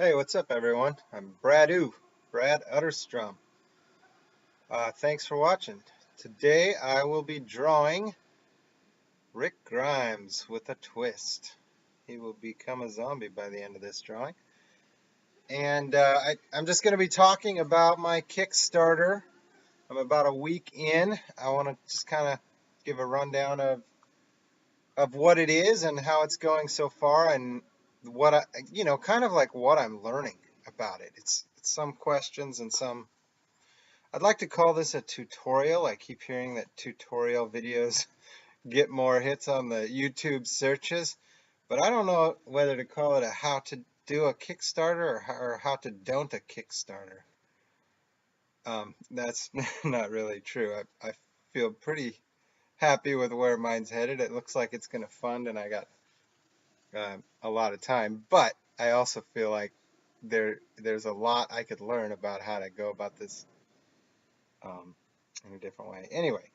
Hey, what's up, everyone? I'm Brad Utterstrom. Thanks for watching. Today I will be drawing Rick Grimes with a twist. He will become a zombie by the end of this drawing. And I'm just going to be talking about my Kickstarter. I'm about a week in. I want to just kind of give a rundown of what it is and how it's going so far, and what kind of like what I'm learning about it. It's some questions and some. I'd like to call this a tutorial. I keep hearing that tutorial videos get more hits on the YouTube searches, but I don't know whether to call it a how to do a Kickstarter or how to don't a Kickstarter. That's not really true. I feel pretty happy with where mine's headed. It looks like it's going to fund, and I got a lot of time, but I also feel like there's a lot I could learn about how to go about this um, in a different way. Anyway,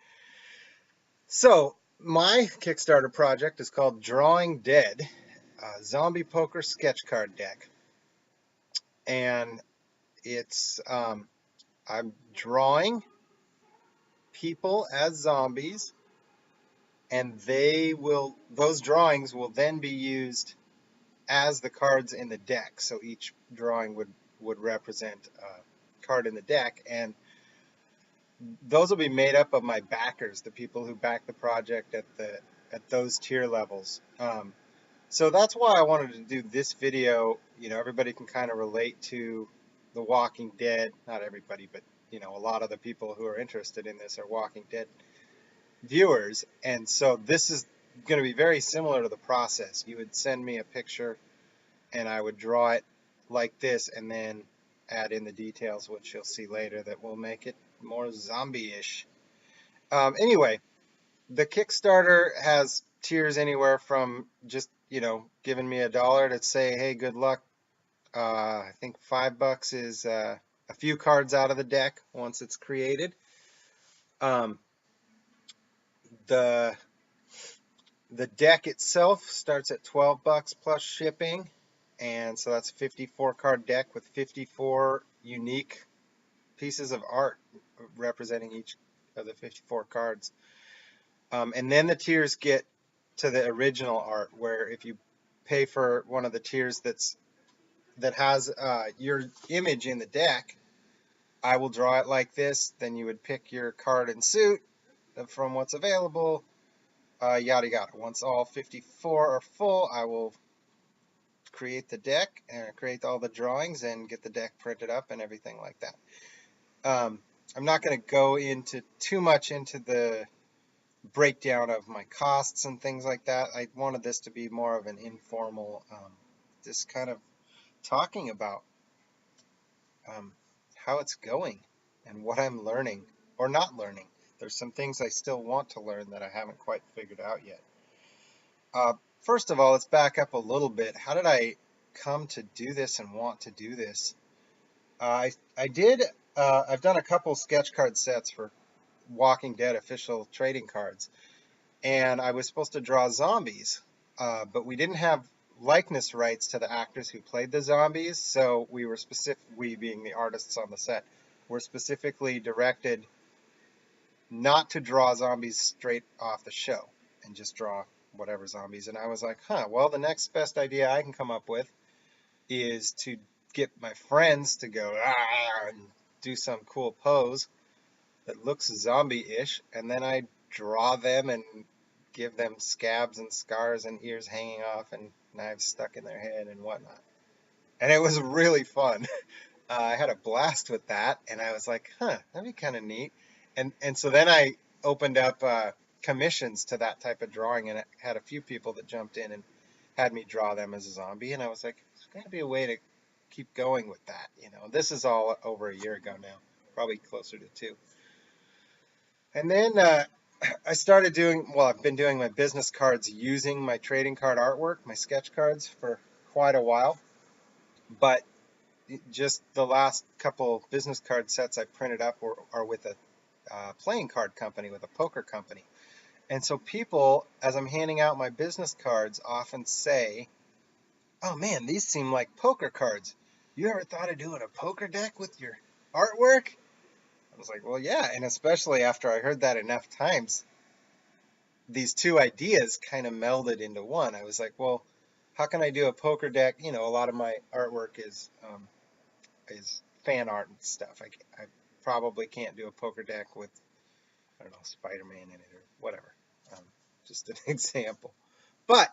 so my Kickstarter project is called Drawing Dead, Zombie Poker Sketch Card Deck, and it's I'm drawing people as zombies, and those drawings will then be used as the cards in the deck. So each drawing would represent a card in the deck, and those will be made up of my backers, the people who back the project at those tier levels. So that's why I wanted to do this video. Everybody can kind of relate to The Walking Dead. Not everybody, but a lot of the people who are interested in this are Walking Dead viewers, and so this is going to be very similar to the process. You would send me a picture, and I would draw it like this, and then add in the details, which you'll see later, that will make it more zombie-ish. Anyway, the Kickstarter has tiers anywhere from just, giving me $1 to say, hey, good luck. I think $5 is a few cards out of the deck once it's created. Um, the the deck itself starts at $12 plus shipping, and so that's a 54 card deck with 54 unique pieces of art representing each of the 54 cards. And then the tiers get to the original art, where if you pay for one of the tiers that has your image in the deck, I will draw it like this. Then you would pick your card and suit from what's available, yada yada. Once all 54 are full, I will create the deck and create all the drawings and get the deck printed up and everything like that. I'm not going to go into too much into the breakdown of my costs and things like that. I wanted this to be more of an informal, just kind of talking about how it's going and what I'm learning or not learning. There's some things I still want to learn that I haven't quite figured out yet. First of all, let's back up a little bit. How did I come to do this and want to do this? I've done a couple sketch card sets for Walking Dead official trading cards, and I was supposed to draw zombies, but we didn't have likeness rights to the actors who played the zombies, so we being the artists on the set, were specifically directed not to draw zombies straight off the show and just draw whatever zombies. And I was like, well, the next best idea I can come up with is to get my friends to go and do some cool pose that looks zombie-ish, and then I draw them and give them scabs and scars and ears hanging off and knives stuck in their head and whatnot. And it was really fun. I had a blast with that, and I was like, that'd be kind of neat. And so then I opened up commissions to that type of drawing, and it had a few people that jumped in and had me draw them as a zombie, and I was like, there's got to be a way to keep going with that. This is all over a year ago now, probably closer to 2. And then I started I've been doing my business cards using my trading card artwork, my sketch cards, for quite a while. But just the last couple business card sets I printed up are with a playing card company, with a poker company. And so people, as I'm handing out my business cards, often say, oh man, these seem like poker cards. You ever thought of doing a poker deck with your artwork? I was like, well, yeah. And especially after I heard that enough times, these two ideas kind of melded into one. I was like, well, how can I do a poker deck? You know, a lot of my artwork is fan art and stuff. I probably can't do a poker deck with, I don't know, Spider-Man in it or whatever. Um, just an example. But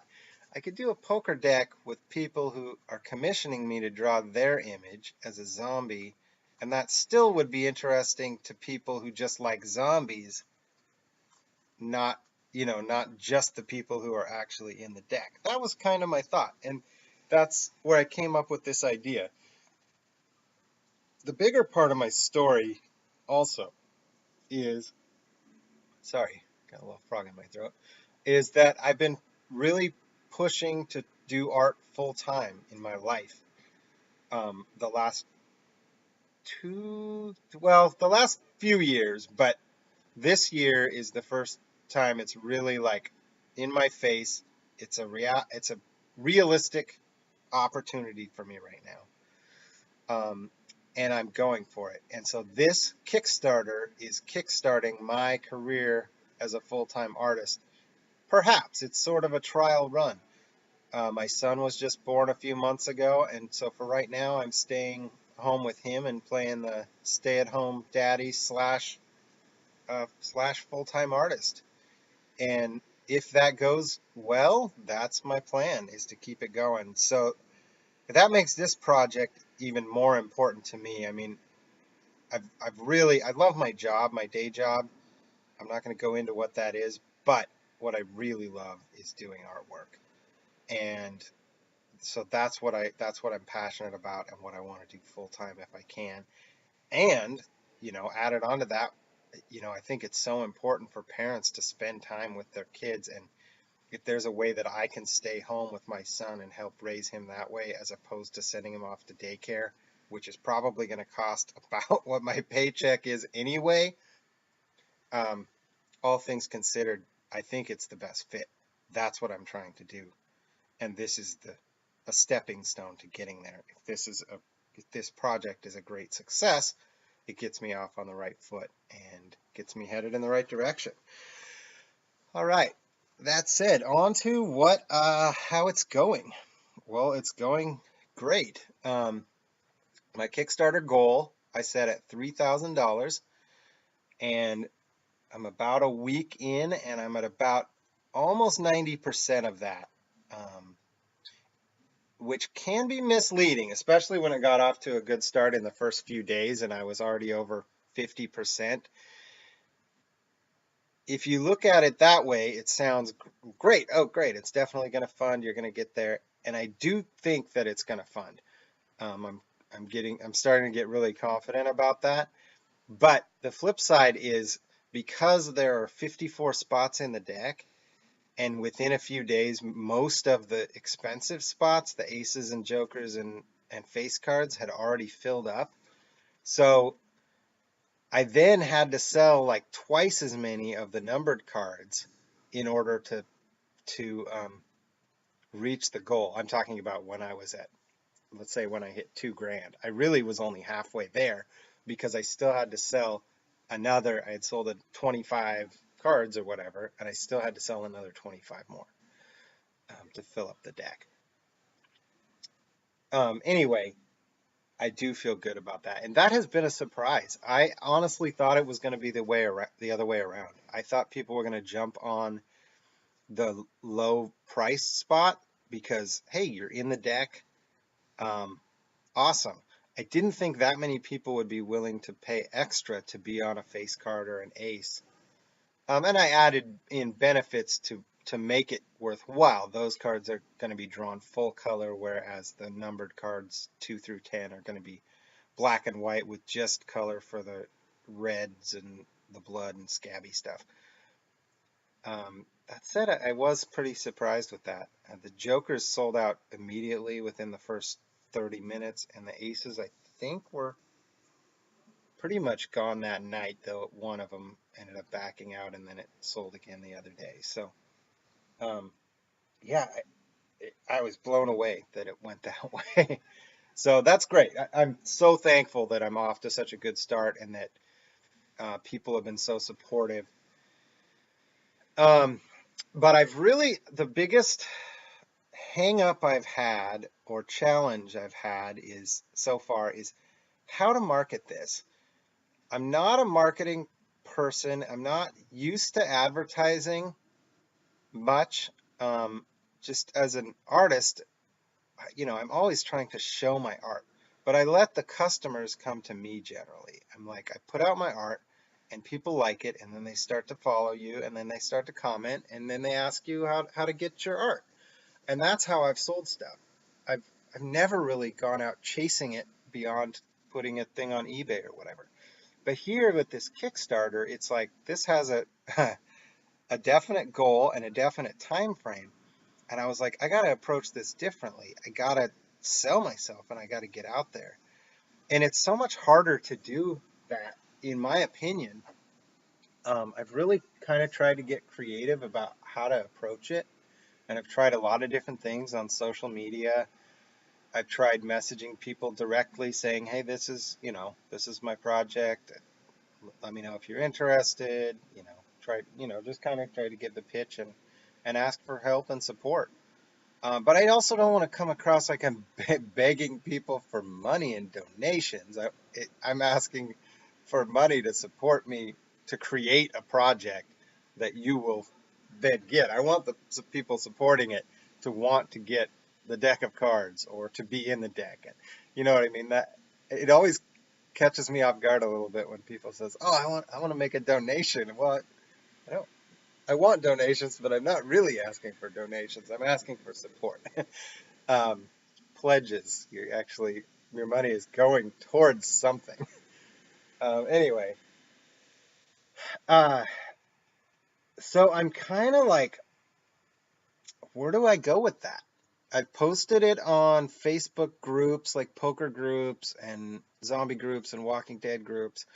I could do a poker deck with people who are commissioning me to draw their image as a zombie, and that still would be interesting to people who just like zombies, not, not just the people who are actually in the deck. That was kind of my thought, and that's where I came up with this idea. The bigger part of my story also is, sorry, got a little frog in my throat, is that I've been really pushing to do art full time in my life. The last the last few years, but this year is the first time it's really like in my face. It's a realistic opportunity for me right now. And I'm going for it. And so this Kickstarter is kickstarting my career as a full-time artist. Perhaps it's sort of a trial run. My son was just born a few months ago, and so for right now, I'm staying home with him and playing the stay-at-home daddy slash full-time artist. And if that goes well, that's my plan, is to keep it going. So that makes this project even more important to me. I mean, I love my job, my day job. I'm not going to go into what that is, but what I really love is doing artwork. And so that's what I'm passionate about and what I want to do full time if I can. And, added on to that, I think it's so important for parents to spend time with their kids. And if there's a way that I can stay home with my son and help raise him that way, as opposed to sending him off to daycare, which is probably going to cost about what my paycheck is anyway, um, all things considered, I think it's the best fit. That's what I'm trying to do. And this is a stepping stone to getting there. If this project is a great success, it gets me off on the right foot and gets me headed in the right direction. All right. That said, on to how it's going. Well, it's going great. My Kickstarter goal I set at $3,000, and I'm about a week in, and I'm at about almost 90% of that. Um, which can be misleading, especially when it got off to a good start in the first few days and I was already over 50%. If you look at it that way, it sounds great. Oh, great. It's definitely going to fund. You're going to get there. And I do think that it's going to fund. I'm starting to get really confident about that. But the flip side is, because there are 54 spots in the deck, and within a few days, most of the expensive spots, the aces and jokers and face cards, had already filled up. So I then had to sell like twice as many of the numbered cards in order to reach the goal. I'm talking about when I was at, let's say, when I hit 2 grand. I really was only halfway there because I still had to sell another. I had sold 25 cards or whatever, and I still had to sell another 25 more to fill up the deck. Anyway, I do feel good about that, and that has been a surprise. I honestly thought it was going to be the other way around. I thought people were going to jump on the low price spot because, hey, you're in the deck. Um, awesome. I didn't think that many people would be willing to pay extra to be on a face card or an ace. And I added in benefits to make it worthwhile. Those cards are going to be drawn full color, whereas the numbered cards 2 through 10 are going to be black and white with just color for the reds and the blood and scabby stuff. That said, I was pretty surprised with that. The Jokers sold out immediately within the first 30 minutes, and the Aces, I think, were pretty much gone that night, though one of them ended up backing out, and then it sold again the other day. So, um, yeah, I was blown away that it went that way. So that's great. I'm so thankful that I'm off to such a good start and that people have been so supportive. Um, but the biggest hang up I've had or challenge I've had is so far is how to market this. I'm not a marketing person. I'm not used to advertising much. Um, just as an artist, I'm always trying to show my art, but I let the customers come to me generally. I'm like, I put out my art and people like it, and then they start to follow you, and then they start to comment, and then they ask you how to get your art. And that's how I've sold stuff. I've I've never really gone out chasing it beyond putting a thing on eBay or whatever. But here with this Kickstarter, it's like this has a a definite goal and a definite time frame. And I was like, I got to approach this differently. I got to sell myself and I got to get out there. And it's so much harder to do that, in my opinion. I've really kind of tried to get creative about how to approach it. And I've tried a lot of different things on social media. I've tried messaging people directly saying, hey, this is my project. Let me know if you're interested. Just kind of try to give the pitch and ask for help and support. But I also don't want to come across like I'm begging people for money and donations. I'm asking for money to support me to create a project that you will then get. I want the people supporting it to want to get the deck of cards or to be in the deck. And you know what I mean? That it always catches me off guard a little bit when people says, "Oh, I want to make a donation." Well, I don't. I want donations, but I'm not really asking for donations. I'm asking for support. um, Pledges. Your money is going towards something. Anyway, uh, so I'm kind of like, where do I go with that? I've posted it on Facebook groups like poker groups and zombie groups and Walking Dead groups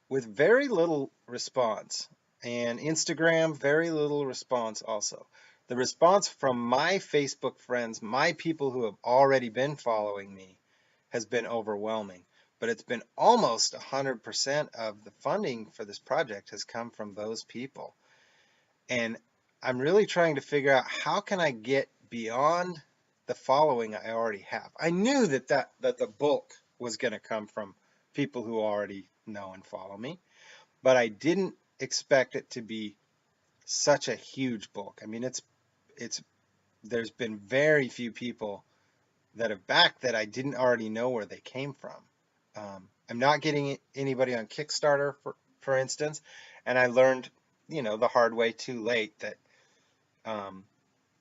with very little response. And Instagram, very little response also. The response from my Facebook friends, my people who have already been following me, has been overwhelming. But it's been almost 100% of the funding for this project has come from those people. And I'm really trying to figure out how can I get beyond the following I already have. I knew that the bulk was going to come from people who already know and follow me, but I didn't expect it to be such a huge bulk. I mean, it's there's been very few people that have backed that I didn't already know where they came from. I'm not getting anybody on Kickstarter, for instance, and I learned, the hard way too late um,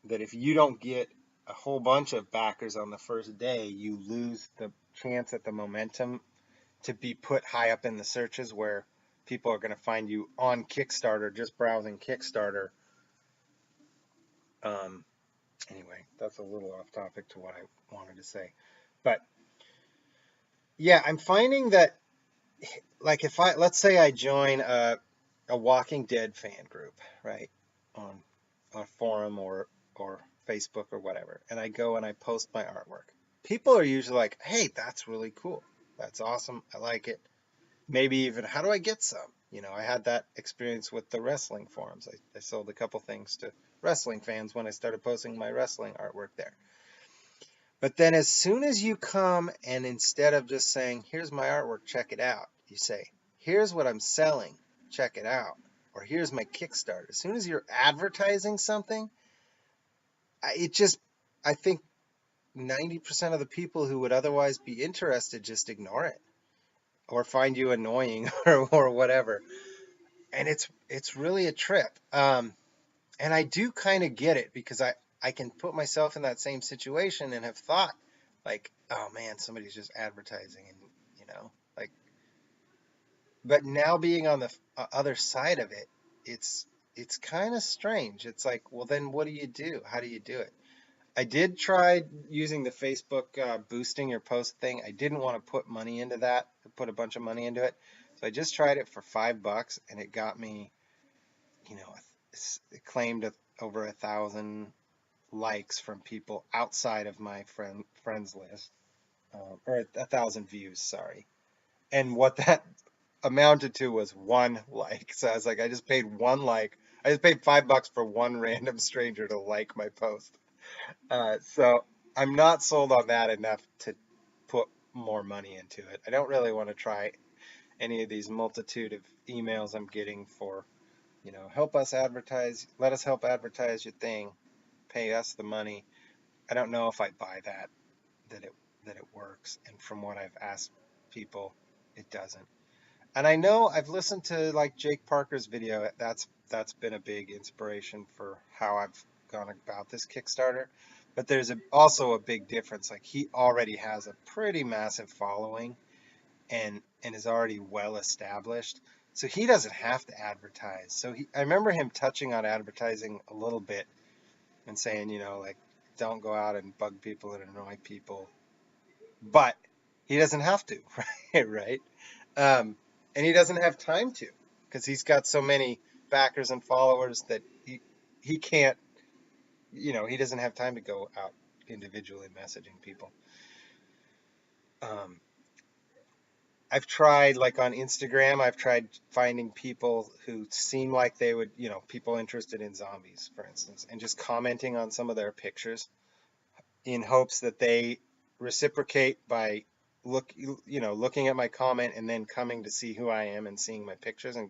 that if you don't get a whole bunch of backers on the first day, you lose the chance at the momentum to be put high up in the searches where people are going to find you on Kickstarter, just browsing Kickstarter. Um, anyway, that's a little off topic to what I wanted to say. But yeah, I'm finding that, like, let's say I join a Walking Dead fan group, right, on a forum or Facebook or whatever, and I go and I post my artwork. People are usually like, "Hey, that's really cool. That's awesome. I like it." Maybe even, "How do I get some?" I had that experience with the wrestling forums. I sold a couple things to wrestling fans when I started posting my wrestling artwork there. But then as soon as you come and instead of just saying, "Here's my artwork, check it out," you say, "Here's what I'm selling, check it out," or "Here's my Kickstarter." As soon as you're advertising something, it just, I think 90% of the people who would otherwise be interested just ignore it or find you annoying or whatever. And it's really a trip. And I do kind of get it because I can put myself in that same situation and have thought like, oh man, somebody's just advertising and like, but now being on the other side of it, it's kind of strange. It's like, well, then what do you do? How do you do it? I did try using the Facebook boosting your post thing. I didn't want to put money into that, put a bunch of money into it. So I just tried it for $5 and it got me, it claimed over 1,000 likes from people outside of my friends list. or 1,000 views, sorry. And what that amounted to was one like. So I was like, I just paid one like. I just paid $5 for one random stranger to like my post. So I'm not sold on that enough to put more money into it. I don't really want to try any of these multitude of emails I'm getting for, help us advertise, let us help advertise your thing, pay us the money. I don't know if I buy that it that it works. And from what I've asked people, it doesn't. And I know I've listened to like Jake Parker's video. That's been a big inspiration for how I've gone about this Kickstarter. But there's also a big difference. Like he already has a pretty massive following and is already well established. So he doesn't have to advertise. I remember him touching on advertising a little bit and saying, like don't go out and bug people and annoy people. But he doesn't have to, right? Right? Um, and he doesn't have time to because he's got so many backers and followers that he can't, he doesn't have time to go out individually messaging people. Um, I've tried like on Instagram, I've tried finding people who seem like they would, people interested in zombies, for instance, and just commenting on some of their pictures in hopes that they reciprocate by looking at my comment and then coming to see who I am and seeing my pictures and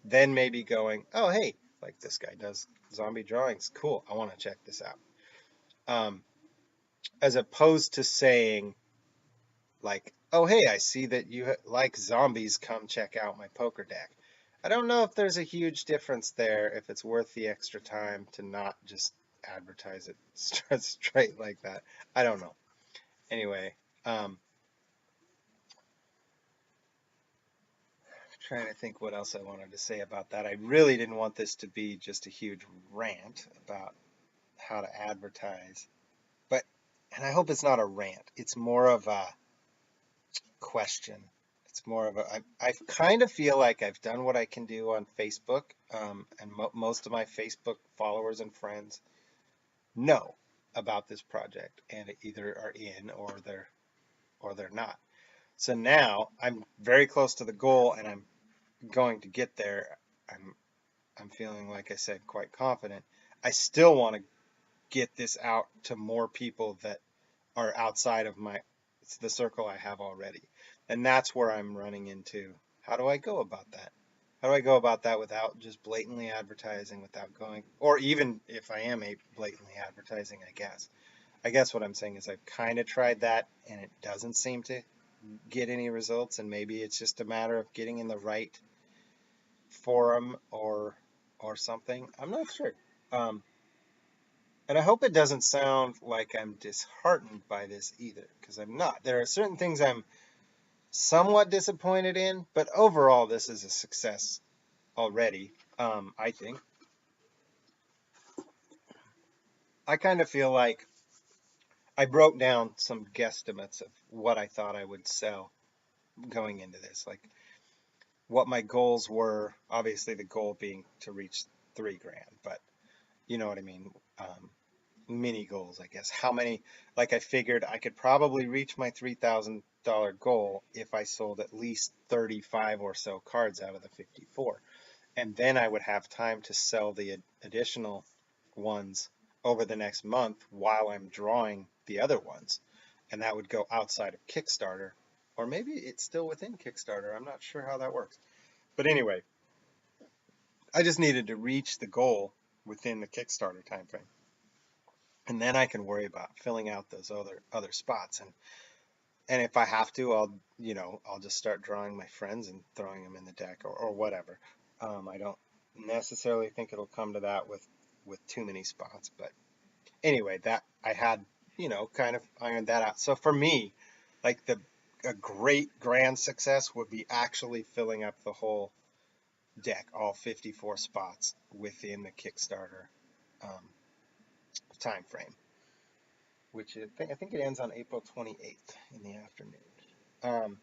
then maybe going, oh hey, like this guy does zombie drawings, cool, I want to check this out. Um, as opposed to saying like, oh hey, I see that you like zombies, come check out my poker deck. I don't know if there's a huge difference there, if it's worth the extra time to not just advertise it straight like that. I don't know. Anyway, trying to think what else I wanted to say about that. I really didn't want this to be just a huge rant about how to advertise, but, and I hope it's not a rant. It's more of a question. It's more of I kind of feel like I've done what I can do on Facebook, and most of my Facebook followers and friends know about this project and either are in or they're not. So now I'm very close to the goal and I'm going to get there. I'm I'm feeling, like I said, quite confident. I still want to get this out to more people that are outside of the circle I have already. And that's where I'm running into, how do I go about that? How do I go about that without just blatantly advertising, without going, or even if I am blatantly advertising, I guess. I guess what I'm saying is I've kind of tried that and it doesn't seem to get any results, and maybe it's just a matter of getting in the right forum or something. I'm not sure. Um, and I hope it doesn't sound like I'm disheartened by this either, because I'm not. There are certain things I'm somewhat disappointed in, but overall, this is a success already. I think. I kind of feel like I broke down some guesstimates of what I thought I would sell going into this, like what my goals were. Obviously, the goal being to reach 3 grand, but you know what I mean. Mini goals, I guess. How many, like I figured I could probably reach my $3,000 goal if I sold at least 35 or so cards out of the 54. And then I would have time to sell the additional ones over the next month while I'm drawing the other ones. And that would go outside of Kickstarter, or maybe it's still within Kickstarter. I'm not sure how that works. But anyway, I just needed to reach the goal within the Kickstarter timeframe. And then I can worry about filling out those other spots. And if I have to, I'll just start drawing my friends and throwing them in the deck or whatever. I don't necessarily think it'll come to that with too many spots, but anyway, that I had, kind of ironed that out. So for me, like a great grand success would be actually filling up the whole deck, all 54 spots within the Kickstarter um, time frame, which I think it ends on April 28th in the afternoon. Um,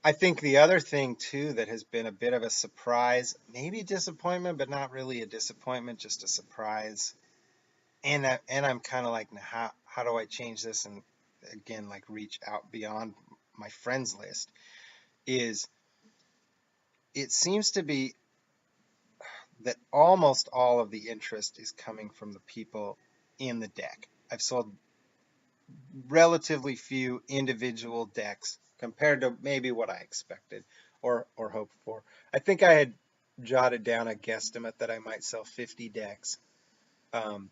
I think the other thing too that has been a bit of a surprise, maybe disappointment, but not really a disappointment, just a surprise. And I'm kind of like, how do I change this? And again, like reach out beyond my friends list, is it seems to be that almost all of the interest is coming from the people in the deck. I've sold relatively few individual decks compared to maybe what I expected or hoped for. I think I had jotted down a guesstimate that I might sell 50 decks. Um,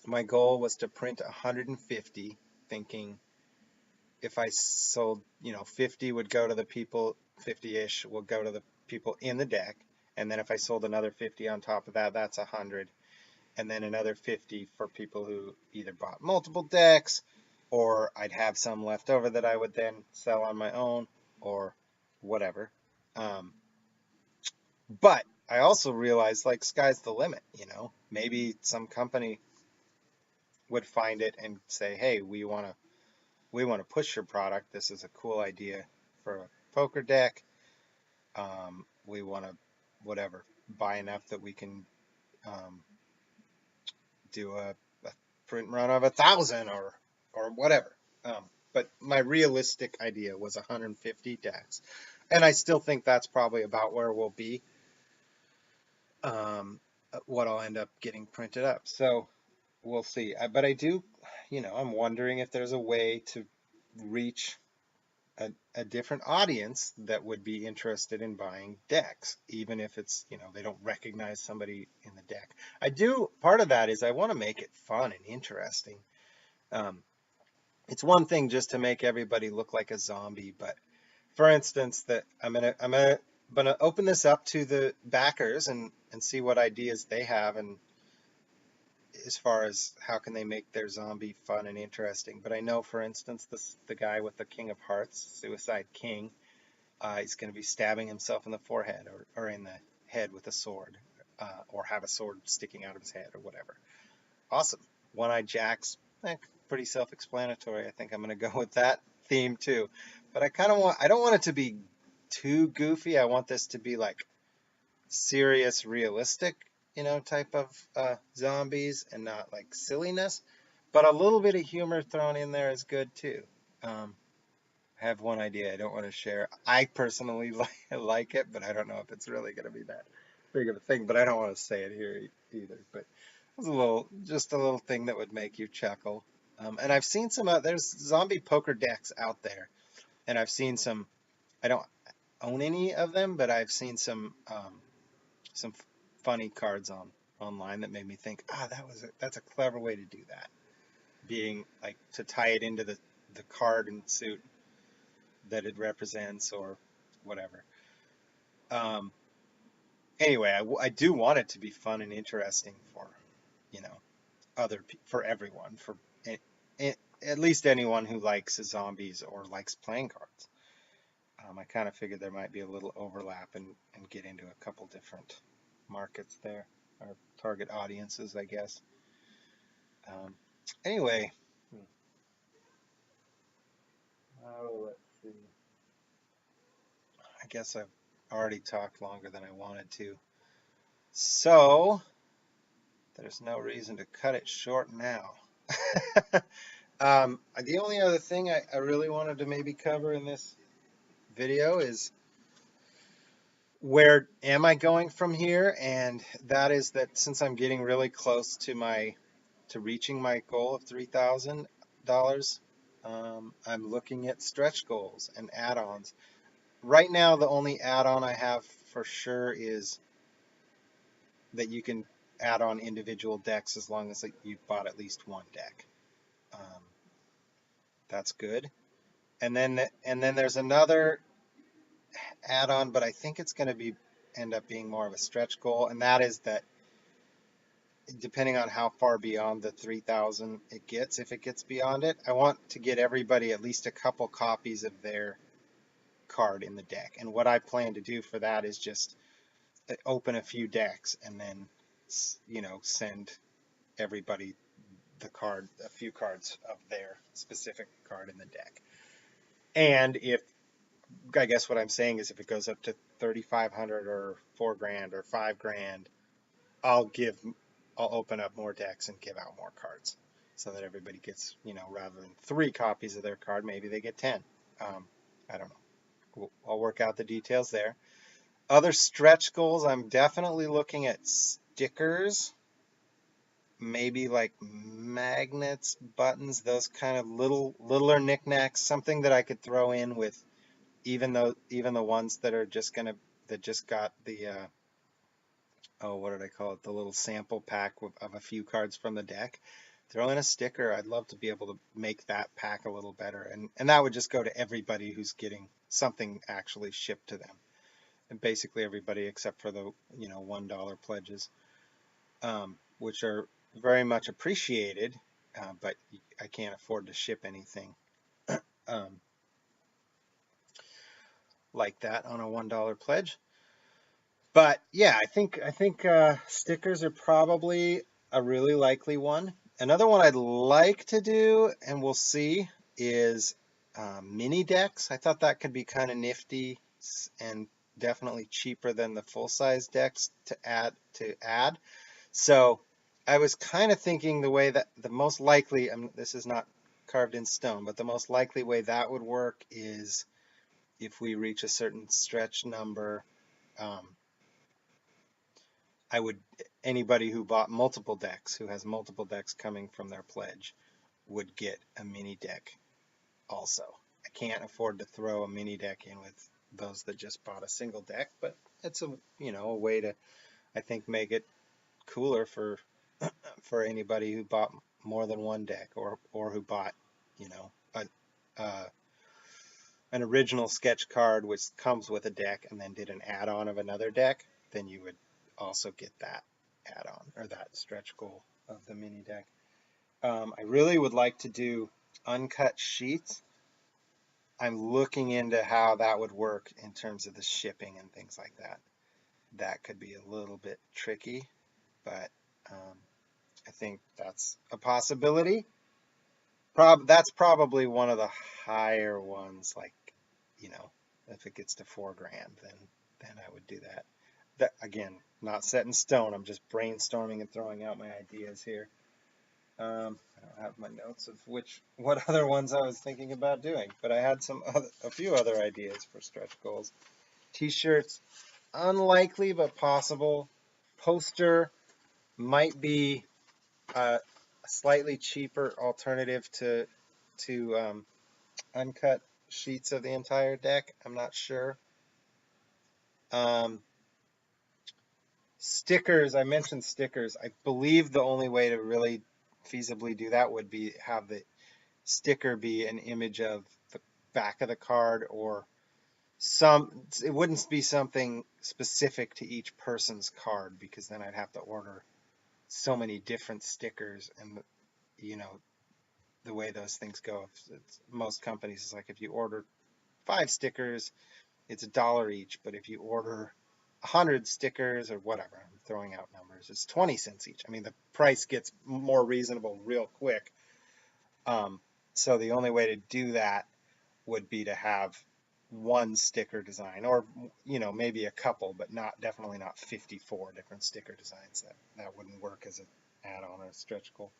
my goal was to print 150, thinking if I sold, 50 would go to the people, 50-ish will go to the people in the deck. And then if I sold another 50 on top of that, that's 100. And then another 50 for people who either bought multiple decks, or I'd have some left over that I would then sell on my own, or whatever. Um, but I also realized, like, sky's the limit, maybe some company would find it and say, hey, we want to push your product. This is a cool idea for a poker deck. We want to, whatever, buy enough that we can um, do a print run of 1,000 or whatever. But my realistic idea was 150 decks, and I still think that's probably about where we'll be. What I'll end up getting printed up. So we'll see. But I do, I'm wondering if there's a way to reach a different audience that would be interested in buying decks, even if it's, they don't recognize somebody in the deck. Part of that is I want to make it fun and interesting. It's one thing just to make everybody look like a zombie, but for instance, that I'm gonna open this up to the backers and see what ideas they have, and as far as how can they make their zombie fun and interesting. But I know, for instance, the guy with the King of Hearts, Suicide King, he's going to be stabbing himself in the forehead or in the head with a sword, or have a sword sticking out of his head or whatever. Awesome. One-Eyed Jacks, pretty self-explanatory. I think I'm going to go with that theme too. But I don't want it to be too goofy. I want this to be like serious, realistic, type of zombies, and not like silliness. But a little bit of humor thrown in there is good too. I have one idea I don't want to share. I personally like it, but I don't know if it's really going to be that big of a thing. But I don't want to say it here either. But it's just a little thing that would make you chuckle. And I've seen there's zombie poker decks out there, and I've seen some. I don't own any of them, but I've seen some funny cards online that made me think, that's a clever way to do that. Being like to tie it into the card and suit that it represents or whatever. Um, anyway, I do want it to be fun and interesting for, you know, for everyone, for at least anyone who likes zombies or likes playing cards. I kind of figured there might be a little overlap and get into a couple different markets there, or target audiences, I guess. Um, anyway, let's see. I guess I've already talked longer than I wanted to. So, there's no reason to cut it short now. The only other thing I really wanted to maybe cover in this video is where am I going from here? And that is that since I'm getting really close to reaching my goal of $3,000, I'm looking at stretch goals and add-ons. Right now, the only add-on I have for sure is that you can add on individual decks as long as you bought at least one deck. That's good. And then there's another add-on, but I think it's going to end up being more of a stretch goal, and that is that depending on how far beyond the 3,000 it gets, if it gets beyond it, I want to get everybody at least a couple copies of their card in the deck. And what I plan to do for that is just open a few decks and then, send everybody a few cards of their specific card in the deck. And I guess what I'm saying is if it goes up to 3,500 or $4,000 or $5,000, I'll open up more decks and give out more cards. so that everybody gets, rather than 3 copies of their card, maybe they get 10. I don't know. I'll work out the details there. Other stretch goals, I'm definitely looking at stickers, maybe like magnets, buttons, those kind of littler knickknacks, something that I could throw in with even the ones that are that just got the oh, what did I call it? The little sample pack of a few cards from the deck. Throw in a sticker. I'd love to be able to make that pack a little better, and that would just go to everybody who's getting something actually shipped to them, and basically everybody except for the $1 pledges, which are very much appreciated, but I can't afford to ship anything um, like that on a $1 pledge. But yeah, I think stickers are probably a really likely one. Another one I'd like to do, and we'll see, is mini decks. I thought that could be kind of nifty and definitely cheaper than the full-size decks to add. So I was kind of thinking the way that the most likely, this is not carved in stone, but the most likely way that would work is if we reach a certain stretch number. Um, I would Anybody who bought multiple decks, who has multiple decks coming from their pledge, would get a mini deck also. I can't afford to throw a mini deck in with those that just bought a single deck, but it's a way to, I think, make it cooler for anybody who bought more than one deck, or who bought, you know, a, uh, an original sketch card which comes with a deck and then did an add-on of another deck. Then you would also get that add-on or that stretch goal of the mini deck. I really would like to do uncut sheets. I'm looking into how that would work in terms of the shipping and things like that. That could be a little bit tricky, but I think that's a possibility. That's probably one of the higher ones, like, if it gets to $4,000, then I would do that. That again, not set in stone. I'm just brainstorming and throwing out my ideas here. I don't have my notes of what other ones I was thinking about doing, but I had a few other ideas for stretch goals. T-shirts, unlikely but possible. Poster might be a slightly cheaper alternative to uncut sheets of the entire deck. I'm not sure. Um, Stickers, I mentioned stickers. I believe the only way to really feasibly do that would be have the sticker be an image of the back of the card, or it wouldn't be something specific to each person's card, because then I'd have to order so many different stickers, and you know the way those things go. Most companies is like, if you order 5 stickers, it's $1 each, but if you order 100 stickers or whatever, I'm throwing out numbers, it's 20 cents each. I mean, the price gets more reasonable real quick. So the only way to do that would be to have one sticker design, or maybe a couple, but definitely not 54 different sticker designs. That wouldn't work as an add-on or stretch goal.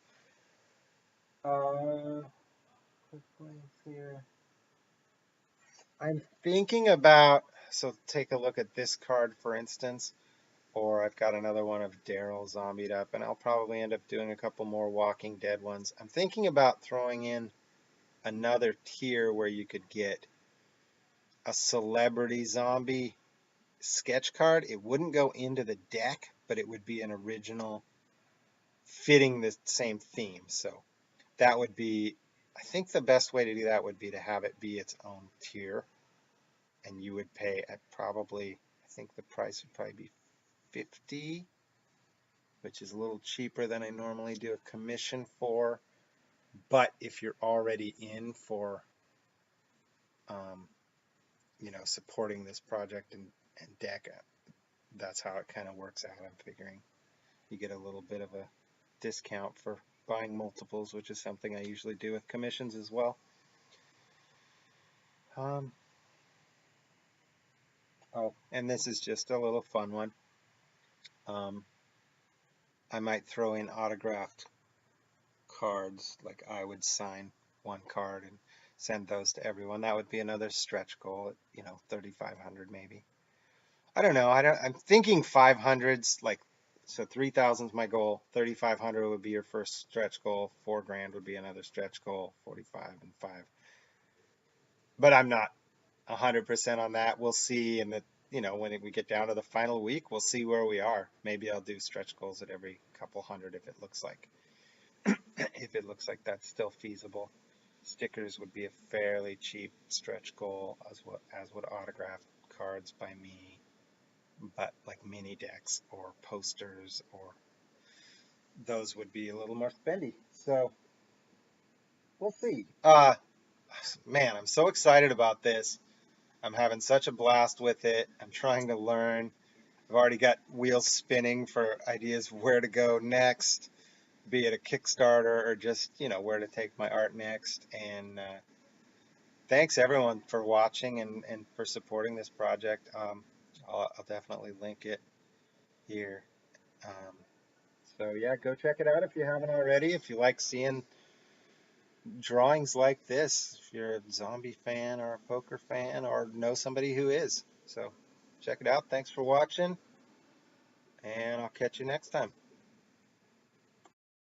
Quick glance here. I'm thinking about, so take a look at this card, for instance, or I've got another one of Daryl zombied up, and I'll probably end up doing a couple more Walking Dead ones. I'm thinking about throwing in another tier where you could get a celebrity zombie sketch card. It wouldn't go into the deck, but it would be an original fitting the same theme. So that would be, I think the best way to do that would be to have it be its own tier. And you would pay at I think the price would probably be 50, which is a little cheaper than I normally do a commission for. But if you're already in for, supporting this project and deck, that's how it kind of works out. I'm figuring you get a little bit of a discount for buying multiples, which is something I usually do with commissions as well. Oh, and this is just a little fun one. I might throw in autographed cards, like I would sign one card and send those to everyone. That would be another stretch goal at, 3,500 maybe. I don't know. I'm thinking 500's like, so 3,000 is my goal. 3,500 would be your first stretch goal. 4 grand would be another stretch goal. 45 and 5. But I'm not 100% on that. We'll see in the, when we get down to the final week, we'll see where we are. Maybe I'll do stretch goals at every couple hundred if it looks like that's still feasible. Stickers would be a fairly cheap stretch goal, as would autographed cards by me, but like mini decks or posters or those would be a little more spendy. So we'll see. Man, I'm so excited about this. I'm having such a blast with it. I'm trying to learn. I've already got wheels spinning for ideas where to go next, be it a Kickstarter or just, where to take my art next. And thanks everyone for watching and for supporting this project. I'll definitely link it here. Um, so yeah, go check it out if you haven't already. If you like seeing drawings like this, if you're a zombie fan or a poker fan or know somebody who is. So check it out. Thanks for watching, and I'll catch you next time.